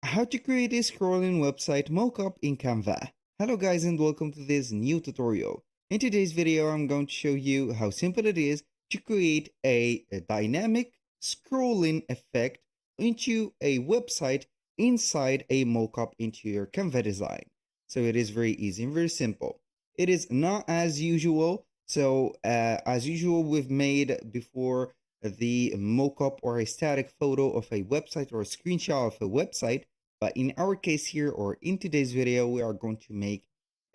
How to create a scrolling website mockup in Canva. Hello guys and welcome to this new tutorial. In today's video I'm going to show you how simple it is to create a dynamic scrolling effect into a website inside a mockup into your Canva design. So it is very easy and very simple. It is not as usual. So as usual we've made before the mockup or a static photo of a website or a screenshot of a website, but in our case here, or in today's video, we are going to make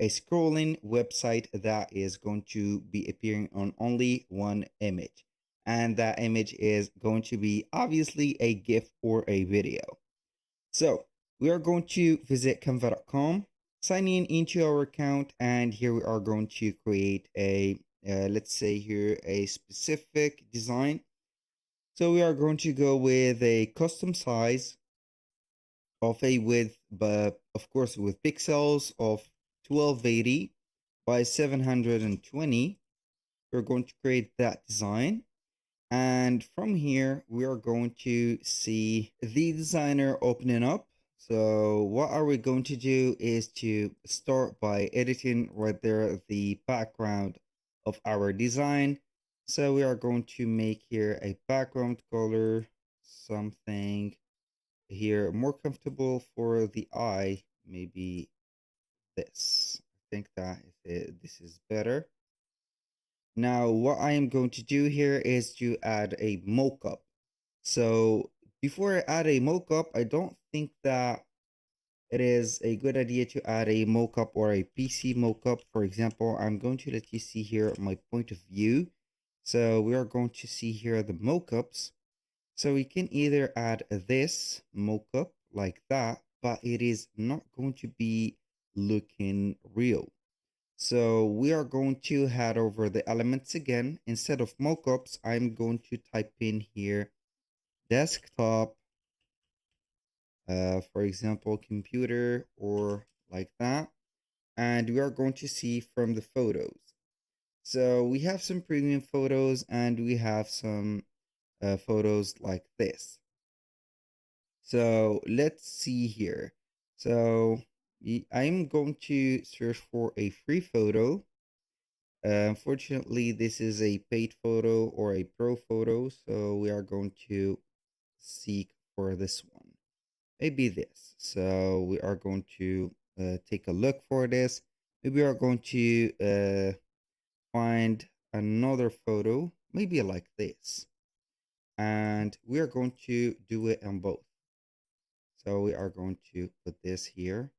a scrolling website that is going to be appearing on only one image. And that image is going to be obviously a GIF or a video. So we are going to visit canva.com, sign in into our account, and here we are going to create a, let's say here, a specific design. So we are going to go with a custom size of a width, but of course with pixels of 1280 by 720. We're going to create that design. And from here, we are going to see the designer opening up. So what are we going to do is to start by editing right there the background of our design. So we are going to make here a background color, something here more comfortable for the eye, maybe this. I think that this is better. Now what I am going to do here is to add a mockup. So before I add a mockup, I don't think that it is a good idea to add a mockup or a PC mockup. For example, I'm going to let you see here my point of view. So we are going to see here the mockups. So we can either add this mockup like that, but it is not going to be looking real. So we are going to head over the elements again. Instead of mockups, I'm going to type in here desktop, for example, computer or like that. And we are going to see from the photos. So we have some premium photos and we have some photos like this. So let's see here. So I'm going to search for a free photo. Unfortunately, this is a paid photo or a pro photo. So we are going to seek for this one. Maybe this. So we are going to take a look for this. Maybe we are going to find another photo, maybe like this. And we are going to do it on both. So we are going to put this here.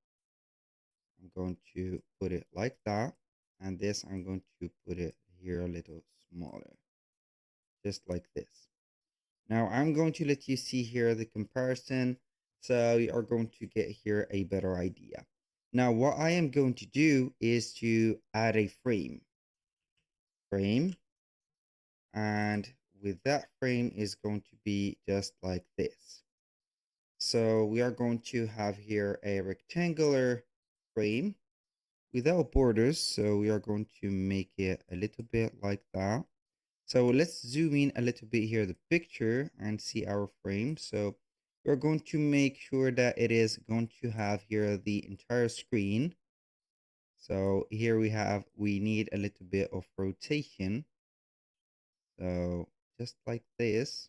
I'm going to put it like that. And this, I'm going to put it here a little smaller, just like this. Now I'm going to let you see here the comparison. So you are going to get here a better idea. Now what I am going to do is to add a frame. And with that frame is going to be just like this. So we are going to have here a rectangular frame without borders. So we are going to make it a little bit like that. So let's zoom in a little bit here, the picture, and see our frame. So we're going to make sure that it is going to have here the entire screen. So here we need a little bit of rotation. So just like this,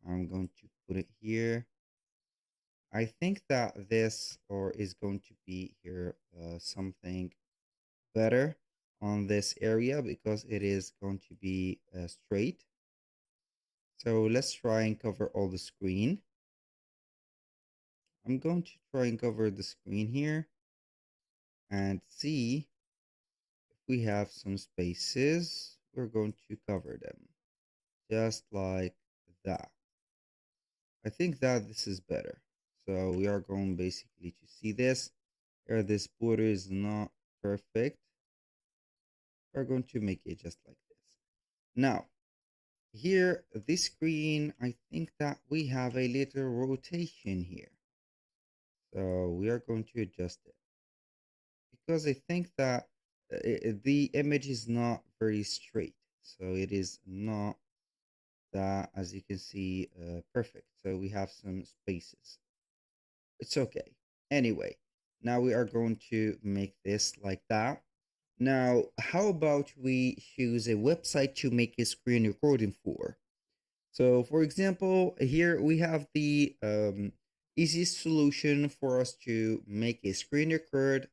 I'm going to put it here. I think that this or is going to be here something better on this area because it is going to be straight. So let's try and cover all the screen. I'm going to try and cover the screen here and see if we have some spaces. We're going to cover them just like that. I think that this is better. So we are going basically to see this. Here, this border is not perfect. We're going to make it just like this. Now, here, this screen, I think that we have a little rotation here. So we are going to adjust it because I think that the image is not very straight. So it is not that, as you can see, perfect. So we have some spaces. It's okay. Anyway, now we are going to make this like that. Now, how about we choose a website to make a screen recording for? So, for example, here we have the easiest solution for us to make a screen record,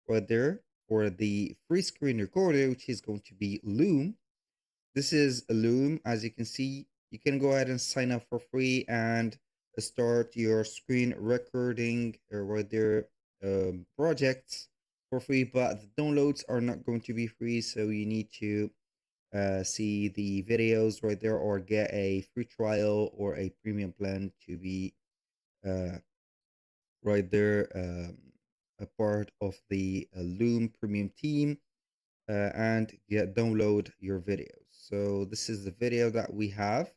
whether for the free screen recorder, which is going to be Loom. This is Loom. As you can see, you can go ahead and sign up for free and start your screen recording or whether projects for free, but the downloads are not going to be free, so you need to see the videos right there or get a free trial or a premium plan to be uh, right there, a part of the Loom premium team, and get download your videos. So this is the video that we have.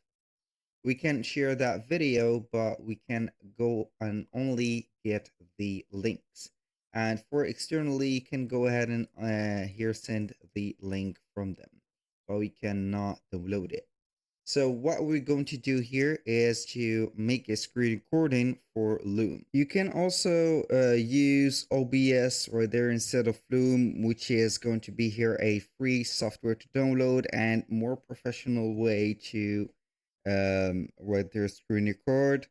We can share that video, but we can go and only get the links. And for externally, you can go ahead and here send the link from them, but we cannot download it. So what we're going to do here is to make a screen recording for Loom. You can also use OBS right there instead of Loom, which is going to be here a free software to download and more professional way to right there screen record.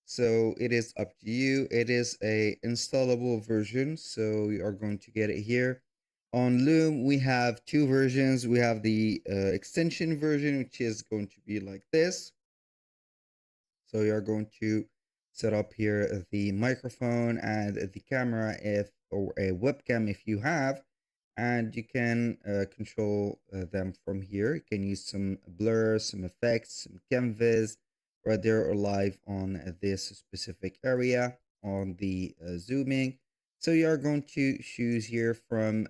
So it is up to you. It is a installable version, so you are going to get it here. On Loom, we have two versions. We have the extension version, which is going to be like this. So you are going to set up here the microphone and the camera or a webcam if you have, and you can control them from here. You can use some blur, some effects, some canvas right there or live on this specific area on the zooming. So you are going to choose here from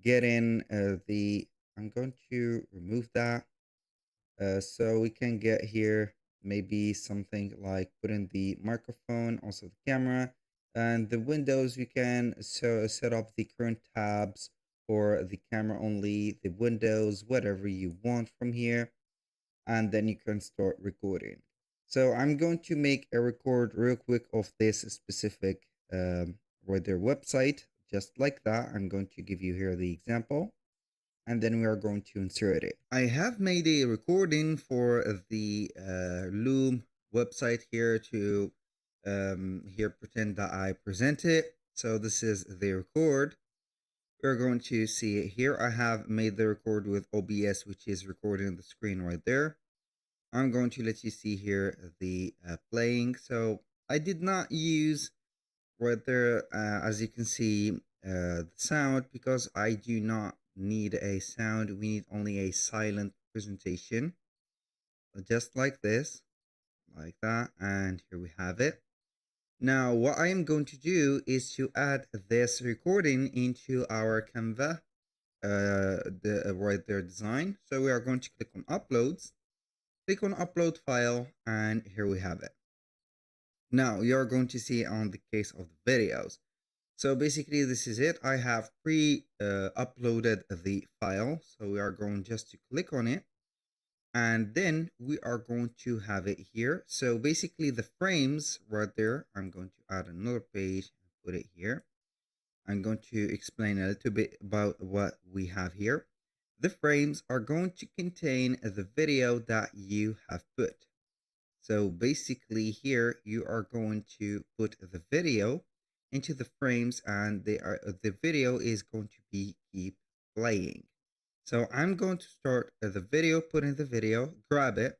getting I'm going to remove that. So we can get here maybe something like put in the microphone, also the camera, and the windows. We can set up the current tabs or the camera only, the windows, whatever you want from here, and then you can start recording. So I'm going to make a record real quick of this specific or their website, just like that. I'm going to give you here the example, and then we are going to insert it. I have made a recording for the Loom website here to here pretend that I present it. So this is the record. We're going to see it here. I have made the record with OBS, which is recording the screen right there. I'm going to let you see here the playing. So I did not use right there, as you can see, the sound, because I do not need a sound. We need only a silent presentation, just like this, like that, and here we have it. Now what I am going to do is to add this recording into our Canva right there design. So we are going to click on uploads, click on upload file, and here we have it. Now you're going to see on the case of the videos. So basically this is it. I have uploaded the file. So we are going just to click on it, and then we are going to have it here. So basically the frames right there, I'm going to add another page and put it here. I'm going to explain a little bit about what we have here. The frames are going to contain the video that you have put. So basically here you are going to put the video into the frames, and the video is going to be keep playing. So I'm going to start the video, put in the video, grab it,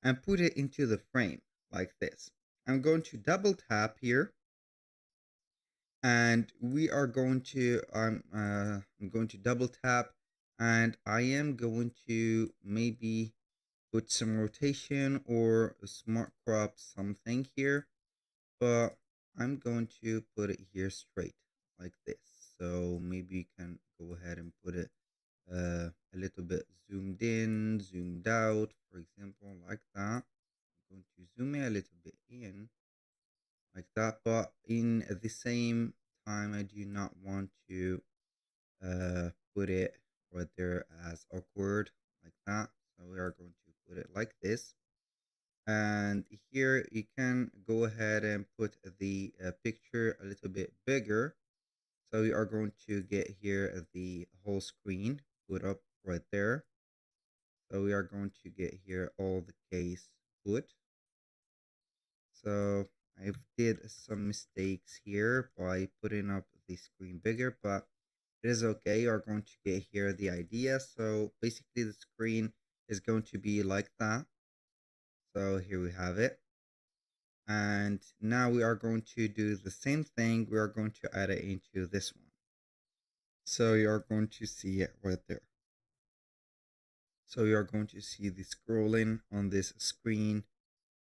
and put it into the frame like this. I'm going to double tap here, and we are going to I'm going to double tap, and I am going to maybe put some rotation or a smart crop something here, but I'm going to put it here straight like this. So maybe you can go ahead and put it a little bit zoomed in, zoomed out, for example, like that. I'm going to zoom it a little bit in like that, but in the same time I do not want to put it right there as awkward like that. So we are going to put it like this. And here you can go ahead and put the picture a little bit bigger. So we are going to get here the whole screen put up right there. So we are going to get here all the case put. So I did some mistakes here by putting up the screen bigger, but it is okay. You're going to get here the idea. So basically the screen is going to be like that. So here we have it. And now we are going to do the same thing. We are going to add it into this one. So you are going to see it right there. So you are going to see the scrolling on this screen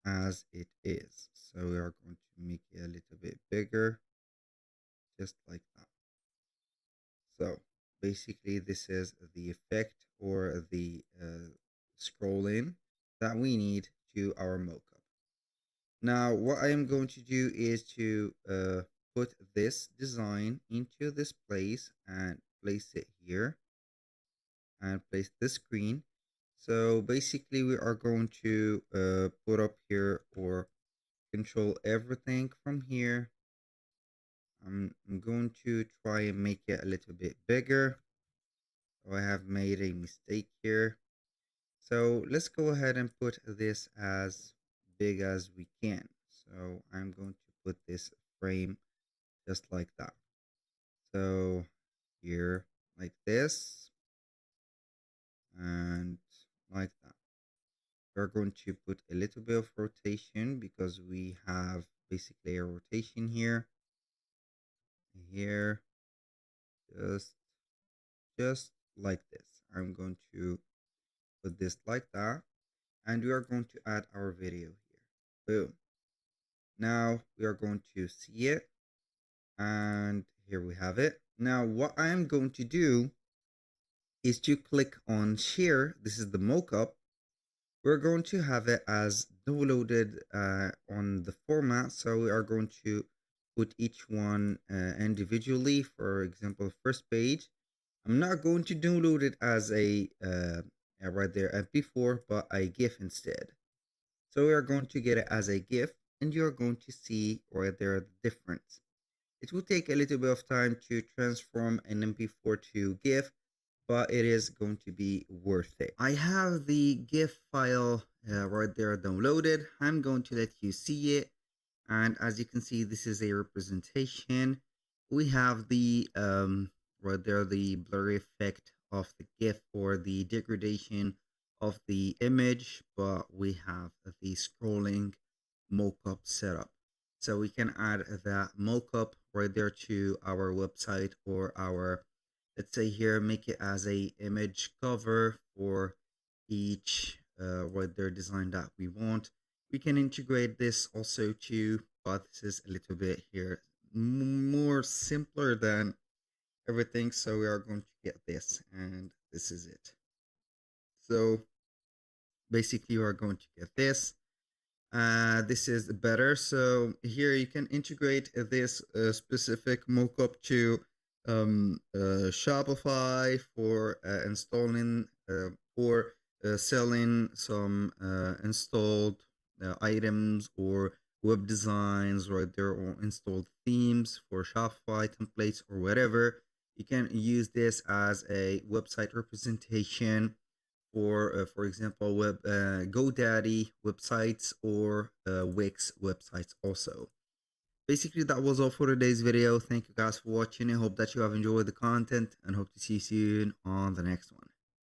as it is. So we are going to make it a little bit bigger, just like that. So basically this is the effect or the scrolling that we need to our mockup. Now what I am going to do is to put this design into this place and place it here and place this screen. So basically we are going to put up here or control everything from here. I'm going to try and make it a little bit bigger. So I have made a mistake here. So let's go ahead and put this as big as we can. So I'm going to put this frame just like that. So here like this and like that. We're going to put a little bit of rotation because we have basically a rotation here, just just like this. I'm going to put this like that, and we are going to add our video here. Boom. Now we are going to see it, and here we have it. Now what I am going to do is to click on share. This is the mockup. We're going to have it as downloaded on the format. So we are going to put each one individually. For example, first page. I'm not going to download it as a right there MP4, but a GIF instead. So we are going to get it as a GIF, and you're going to see right there the difference. It will take a little bit of time to transform an MP4 to GIF, but it is going to be worth it. I have the GIF file right there downloaded. I'm going to let you see it. And as you can see, this is a representation. We have the right there, the blurry effect of the GIF or the degradation of the image, but we have the scrolling mockup setup. So we can add that mockup right there to our website or our, let's say here, make it as a image cover for each right there design that we want. We can integrate this also to, but this is a little bit here more simpler than everything. So we are going to get this, and this is it. So basically we are going to get this. This is better. So here you can integrate this specific mockup to Shopify for installing or selling some installed items or web designs right there, or installed themes for Shopify templates or whatever. You can use this as a website representation for example, GoDaddy websites or Wix websites also. Basically, that was all for today's video. Thank you guys for watching. I hope that you have enjoyed the content and hope to see you soon on the next one.